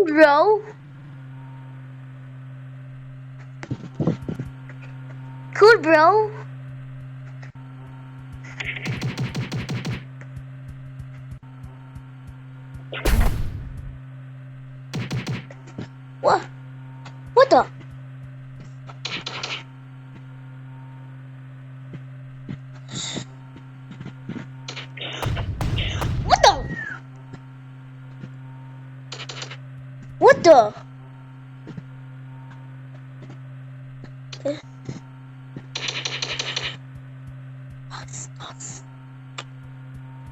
Bro. Cool, bro. What? What the? What the? What the?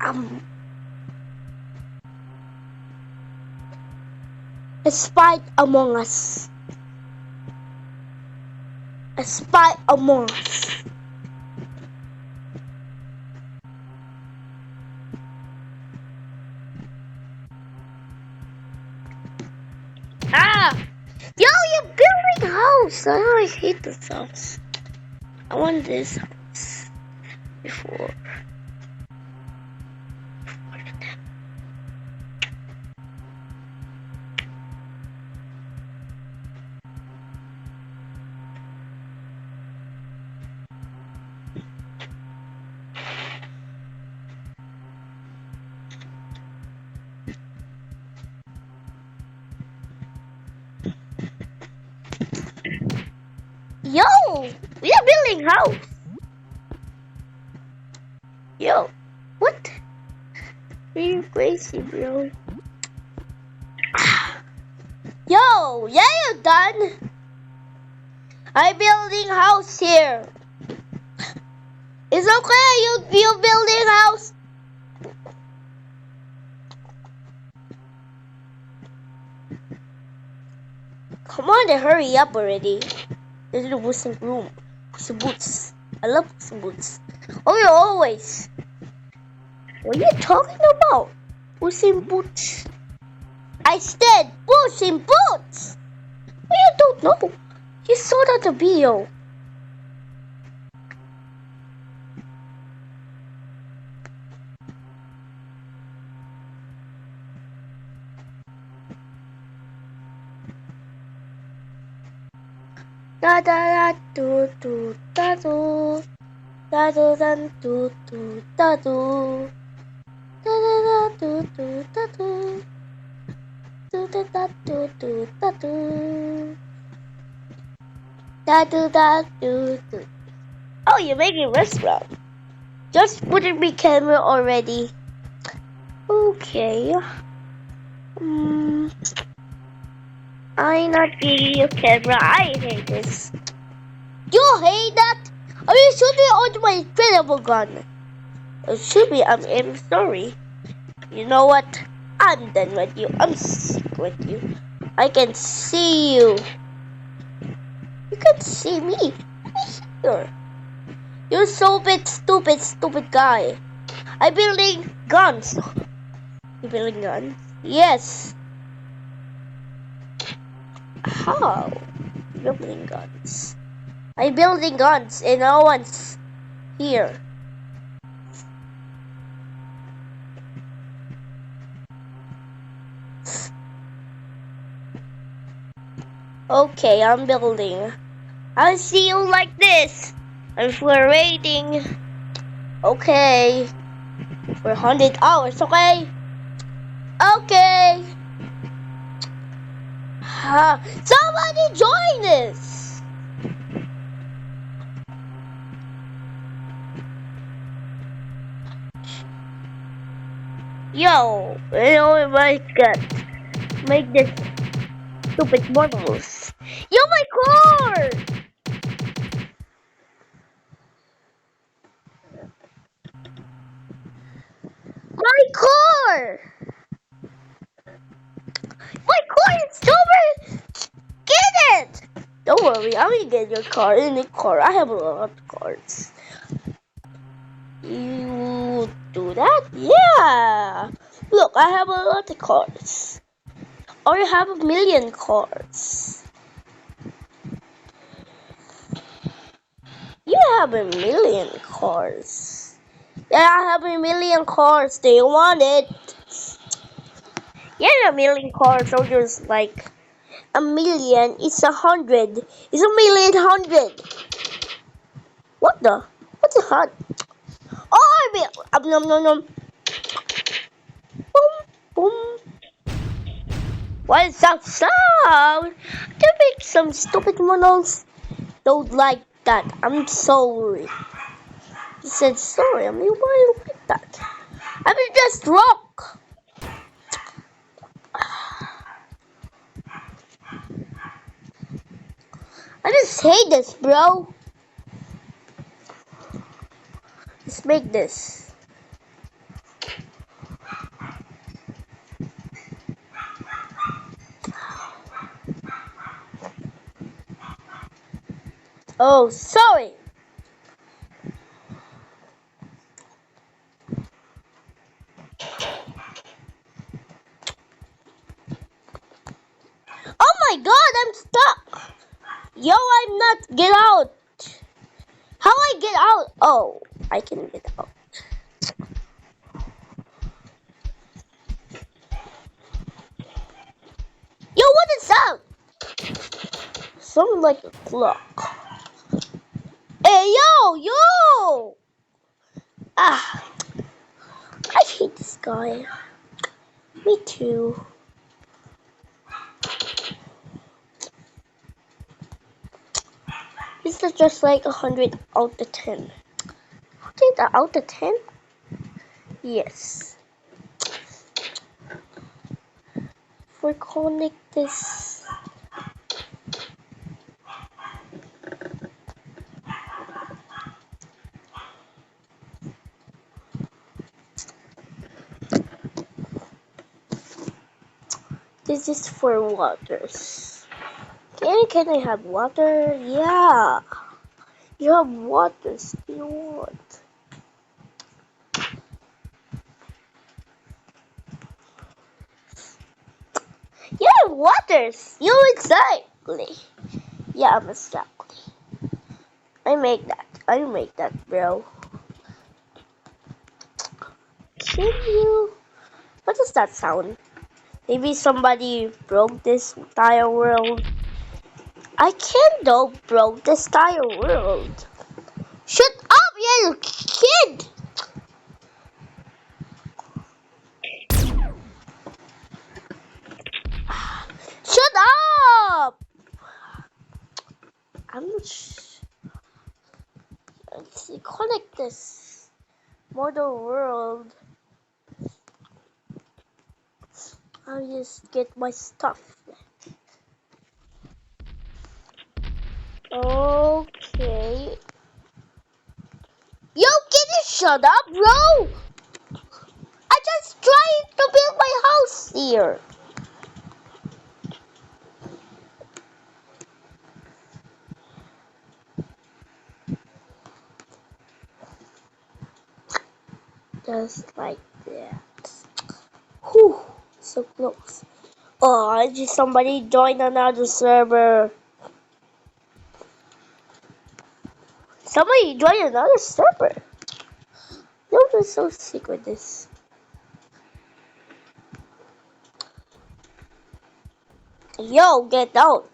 Um, a spy among us. A spy among us. Ah! Yo, you're building a house. I always hate this house. I want this house before. Yo, we are building house. Yo, what? Are you crazy, bro? Yo, yeah, you're done. I'm building house here. It's okay, you building house. Come on, then hurry up already. This is the Puss room. Puss in Boots. I love Puss in Boots. Oh, you always. What are you talking about? Puss in Boots. I said Puss in Boots. Well, you don't know. You saw that the video. Da da da do do da do da do da do do da do da da da do do da do do da da do do da do da do da do do. Oh, you're making a restaurant. Just put in my camera already. Okay. I'm not giving you camera. I hate this. You hate that? Are you shooting on my incredible gun? Shoot me. I'm sorry. You know what? I'm done with you. I'm sick with you. I can see you. You can see me. Here. You're so big, stupid guy. I'm building guns. You building guns? Yes. How? Building guns. I'm building guns and no one's here. Okay, I'm building. I'll see you like this. I'm flirting. Okay. For 100 hours, okay? Okay. Somebody join this. Yo, oh my god. Make this stupid models. Yo, my car! My car! My car is over! Get it! Don't worry, I will get your car in the car. I have a lot of cars. You do that? Yeah! Look, I have a lot of cars. Or you have 1,000,000 cars. You have 1,000,000 cars. Yeah, I have 1,000,000 cars. Do you want it? Yeah, a million car soldiers like a million. It's 100. It's a million hundred. What the? What's a hunt? Oh, I mean, nom nom nom. Boom, boom. What is that sound? To make some stupid monos don't like that. I'm sorry. He said sorry. I mean, why you like that? I mean, just rock. I just hate this, bro. Let's make this. Oh, sorry. Oh my god, I'm stuck. Yo, I'm not. Get out. How I get out? Oh, I can get out. Yo, what is that? Something like a clock. Hey, yo! Ah, I hate this guy. Me too. This is just like 100 out of 10. 100 out of 10? Yes. We're connect this. This is for waters. Can I have water? Yeah. You have waters. You want? You have waters. You exactly. Yeah, I'm exactly. I make that, bro. Can you? What does that sound? Maybe somebody broke this entire world. I can't though broke this entire world. Shut up, you kid! Shut up! I'm not Let's see, connect this. Model world. I'll just get my stuff. Okay. Yo, can you shut up, bro? I just trying to build my house here. Just like that. Whew, so close. Oh, just somebody joined another server. Somebody joined another server. No, that's so sick with this. Yo, get out.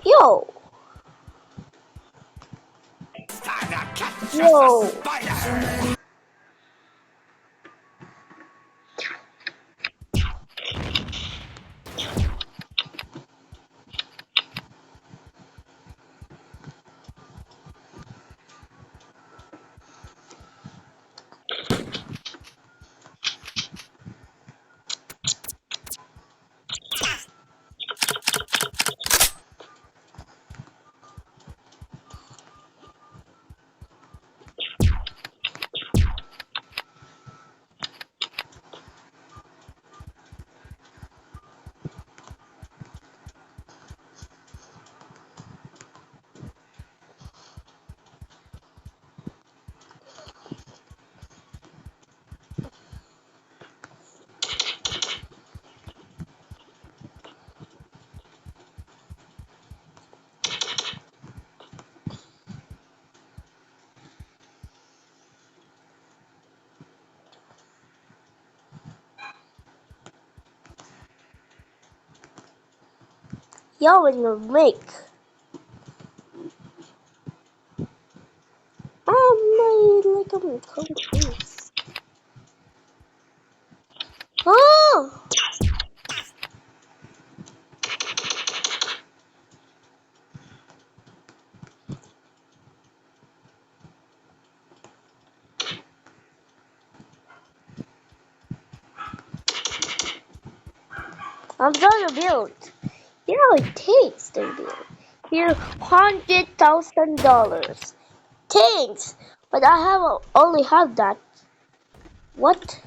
Yo. Yo. Yeah, when you make. Like I'm confused. Oh! I'm gonna build. You know it takes to build. Here, $100,000. Thanks, but I have only have that. What?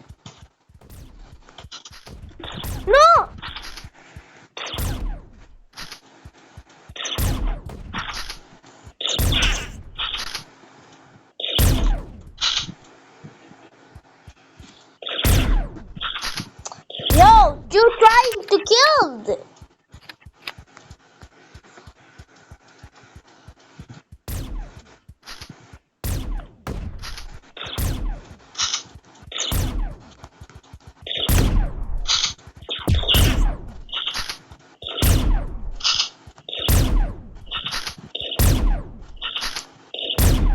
No! Yo, you trying to kill?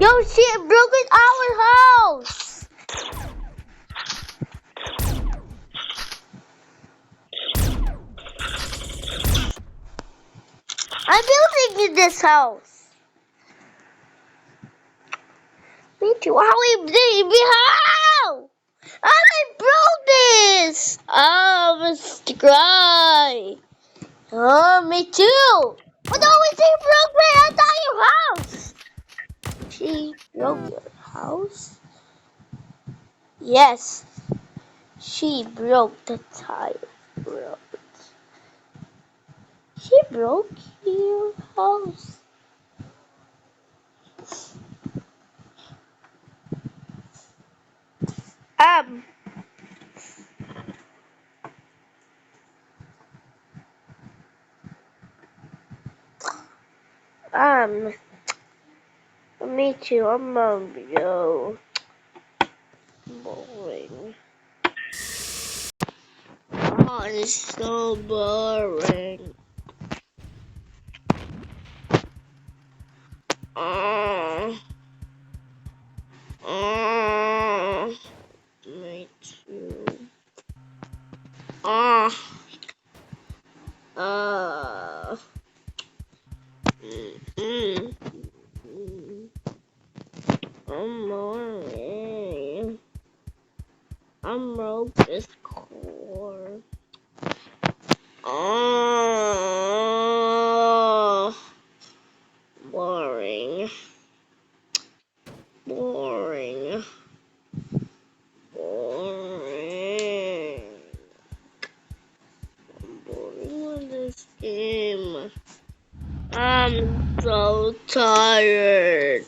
Yo, she broke in our house. I'm building in this house. Me too. How how? I broke this. Oh, Mr. Cry. Oh, me too. But always she broke my entire house. She broke your house? Yes. She broke the tire. She broke your house. Um. Um. Me too. I'm Mario. Boring. Oh, it's so boring. Me too. Uh, uh, mm, mm, I'm boring. I'm broke this core. Boring. Boring. Boring. I'm boring with this game. I'm so tired.